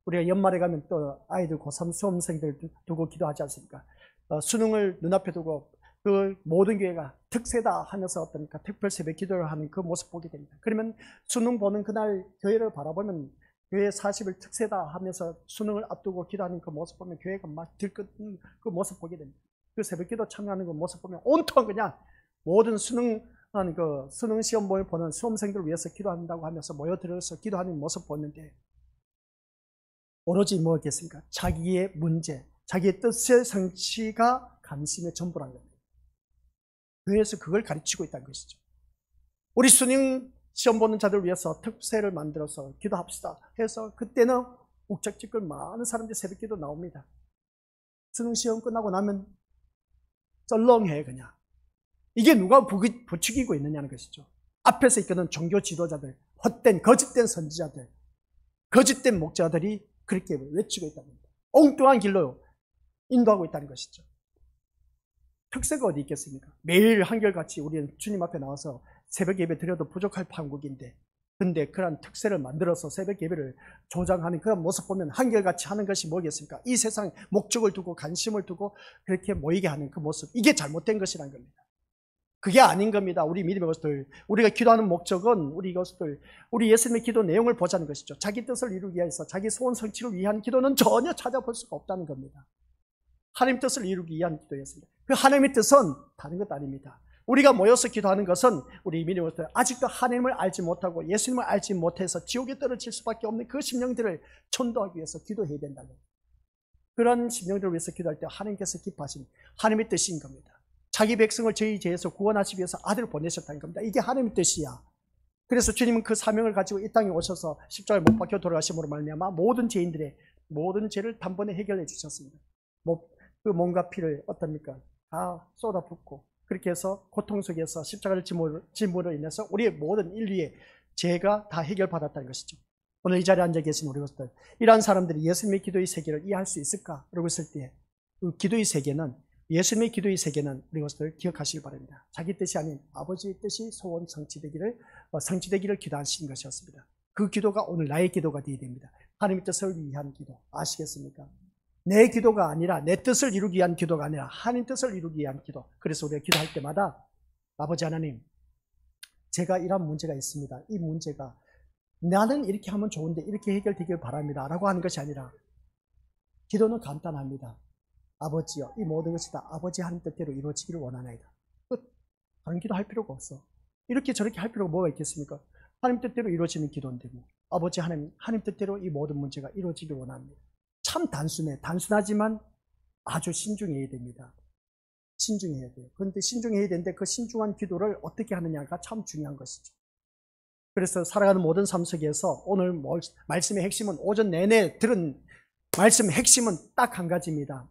우리가 연말에 가면 또 아이들 고3 수험생들 두고 기도하지 않습니까? 수능을 눈앞에 두고 그 모든 교회가 특세다 하면서 어떠니까 특별 새벽 기도를 하는 그 모습 보게 됩니다. 그러면 수능 보는 그날 교회를 바라보면 교회 40일 특세다 하면서 수능을 앞두고 기도하는 그 모습 보면 교회가 막 들끓는 그 모습 보게 됩니다. 그 새벽 기도 참여하는 그 모습 보면 온통 그냥 모든 수능 시험을 보는 수험생들을 위해서 기도한다고 하면서 모여들어서 기도하는 모습 보는데, 오로지 뭐겠습니까? 자기의 문제, 자기의 뜻의 성취가 관심의 전부란 겁니다. 교회에서 그걸 가르치고 있다는 것이죠. 우리 수능 시험 보는 자들을 위해서 특세를 만들어서 기도합시다 해서 그때는 욱적지껄 많은 사람들이 새벽 기도 나옵니다. 수능 시험 끝나고 나면 썰렁해 그냥. 이게 누가 부추기고 있느냐는 것이죠. 앞에서 이끄는 종교 지도자들, 헛된 거짓된 선지자들, 거짓된 목자들이 그렇게 외치고 있다는 겁니다. 엉뚱한 길로 인도하고 있다는 것이죠. 특세가 어디 있겠습니까? 매일 한결같이 우리는 주님 앞에 나와서 새벽 예배 드려도 부족할 판국인데, 근데 그런 특세를 만들어서 새벽 예배를 조장하는 그런 모습 보면 한결같이 하는 것이 뭐겠습니까? 이 세상 목적을 두고 관심을 두고 그렇게 모이게 하는 그 모습, 이게 잘못된 것이란 겁니다. 그게 아닌 겁니다. 우리 믿음의 것들, 우리가 기도하는 목적은 우리 예수님의 기도 내용을 보자는 것이죠. 자기 뜻을 이루기 위해서, 자기 소원 성취를 위한 기도는 전혀 찾아볼 수가 없다는 겁니다. 하나님 뜻을 이루기 위한 기도였습니다. 그 하나님의 뜻은 다른 것 아닙니다. 우리가 모여서 기도하는 것은 우리 믿음의 것들, 아직도 하나님을 알지 못하고 예수님을 알지 못해서 지옥에 떨어질 수밖에 없는 그 심령들을 천도하기 위해서 기도해야 된다는 겁니다. 그런 심령들을 위해서 기도할 때 하나님께서 기뻐하신 하나님의 뜻인 겁니다. 자기 백성을 저희 죄에서 구원하시기 위해서 아들을 보내셨다는 겁니다. 이게 하나님의 뜻이야. 그래서 주님은 그 사명을 가지고 이 땅에 오셔서 십자가에 못 박혀 돌아가심으로 말미암아 모든 죄인들의 모든 죄를 단번에 해결해 주셨습니다. 그 몸과 피를 어떻습니까? 다 쏟아붓고 그렇게 해서 고통 속에서 십자가를 짐으로 인해서 우리의 모든 인류의 죄가 다 해결받았다는 것이죠. 오늘 이 자리에 앉아 계신 우리 것들, 이러한 사람들이 예수님의 기도의 세계를 이해할 수 있을까? 그러고 있을 때, 그 기도의 세계는, 예수님의 기도의 세계는 우리 것들 기억하시기 바랍니다. 자기 뜻이 아닌 아버지의 뜻이 소원 성취되기를 기도하신 것이었습니다. 그 기도가 오늘 나의 기도가 되어야 됩니다. 하나님의 뜻을 위한 기도, 아시겠습니까? 내 기도가 아니라, 내 뜻을 이루기 위한 기도가 아니라 하나님 뜻을 이루기 위한 기도. 그래서 우리가 기도할 때마다 아버지 하나님, 제가 이런 문제가 있습니다. 이 문제가 나는 이렇게 하면 좋은데 이렇게 해결되길 바랍니다 라고 하는 것이 아니라, 기도는 간단합니다. 아버지여, 이 모든 것이 다 아버지 하나님 뜻대로 이루어지기를 원하나이다. 다른 기도 할 필요가 없어. 이렇게 저렇게 할 필요가 뭐가 있겠습니까? 하나님 뜻대로 이루어지는 기도인데 뭐. 아버지 하나님 뜻대로 이 모든 문제가 이루어지길 원합니다. 참 단순하지만 아주 신중해야 됩니다. 신중해야 돼요. 그런데 신중해야 되는데 그 신중한 기도를 어떻게 하느냐가 참 중요한 것이죠. 그래서 살아가는 모든 삶 속에서 오늘 말씀의 핵심은, 오전 내내 들은 말씀의 핵심은 딱 한 가지입니다.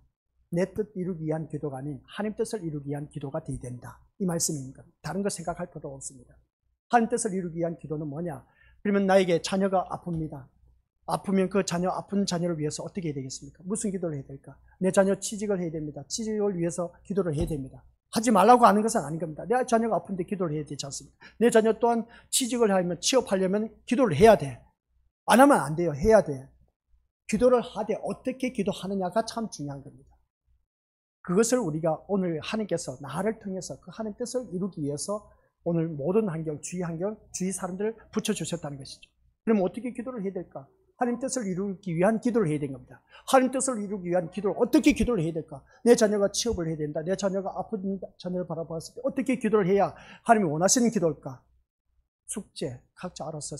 내 뜻 이루기 위한 기도가 아닌 하나님 뜻을 이루기 위한 기도가 되어야 된다. 이 말씀입니다. 다른 거 생각할 필요 없습니다. 하나님 뜻을 이루기 위한 기도는 뭐냐? 그러면 나에게 자녀가 아픕니다. 아프면 그 아픈 자녀를 위해서 어떻게 해야 되겠습니까? 무슨 기도를 해야 될까? 내 자녀 취직을 해야 됩니다. 취직을 위해서 기도를 해야 됩니다. 하지 말라고 하는 것은 아닌 겁니다. 내 자녀가 아픈데 기도를 해야 되지 않습니까? 내 자녀 또한 취직을 하면, 취업하려면 기도를 해야 돼. 안 하면 안 돼요. 해야 돼. 기도를 하되 어떻게 기도하느냐가 참 중요한 겁니다. 그것을 우리가 오늘 하나님께서 나를 통해서 그 하나님 뜻을 이루기 위해서 오늘 모든 주위 사람들을 붙여주셨다는 것이죠. 그럼 어떻게 기도를 해야 될까? 하나님 뜻을 이루기 위한 기도를 해야 되는 겁니다. 하나님 뜻을 이루기 위한 기도를 어떻게 기도를 해야 될까? 내 자녀가 취업을 해야 된다. 내 자녀가 아픈 자녀를 바라봤을 때 어떻게 기도를 해야 하나님이 원하시는 기도일까? 숙제 각자 알아서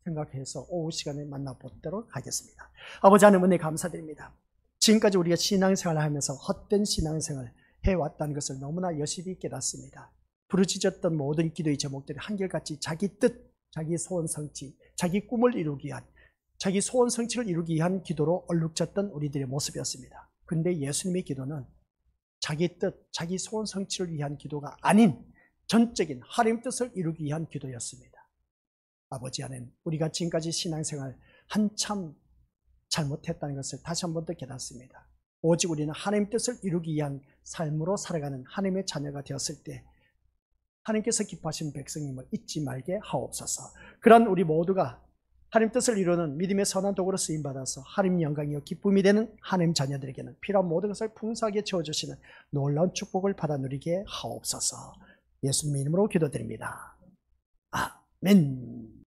생각해서 오후 시간에 만나보도록 하겠습니다. 아버지 하나님 은혜 감사드립니다. 지금까지 우리가 신앙생활을 하면서 헛된 신앙생활을 해왔다는 것을 너무나 여실히 깨닫습니다. 부르짖었던 모든 기도의 제목들이 한결같이 자기 뜻, 자기 소원 성취, 자기 꿈을 이루기 위한, 자기 소원 성취를 이루기 위한 기도로 얼룩졌던 우리들의 모습이었습니다. 그런데 예수님의 기도는 자기 뜻, 자기 소원 성취를 위한 기도가 아닌 전적인 하나님 뜻을 이루기 위한 기도였습니다. 아버지 하나님, 우리가 지금까지 신앙생활 한참 잘못했다는 것을 다시 한 번 더 깨닫습니다. 오직 우리는 하나님 뜻을 이루기 위한 삶으로 살아가는 하나님의 자녀가 되었을 때 하나님께서 기뻐하신 백성임을 잊지 말게 하옵소서. 그런 우리 모두가 하나님 뜻을 이루는 믿음의 선한 도구로 쓰임받아서 하나님 영광이요 기쁨이 되는 하나님 자녀들에게는 필요한 모든 것을 풍성하게 채워주시는 놀라운 축복을 받아 누리게 하옵소서. 예수님 이름으로 기도드립니다. 아멘.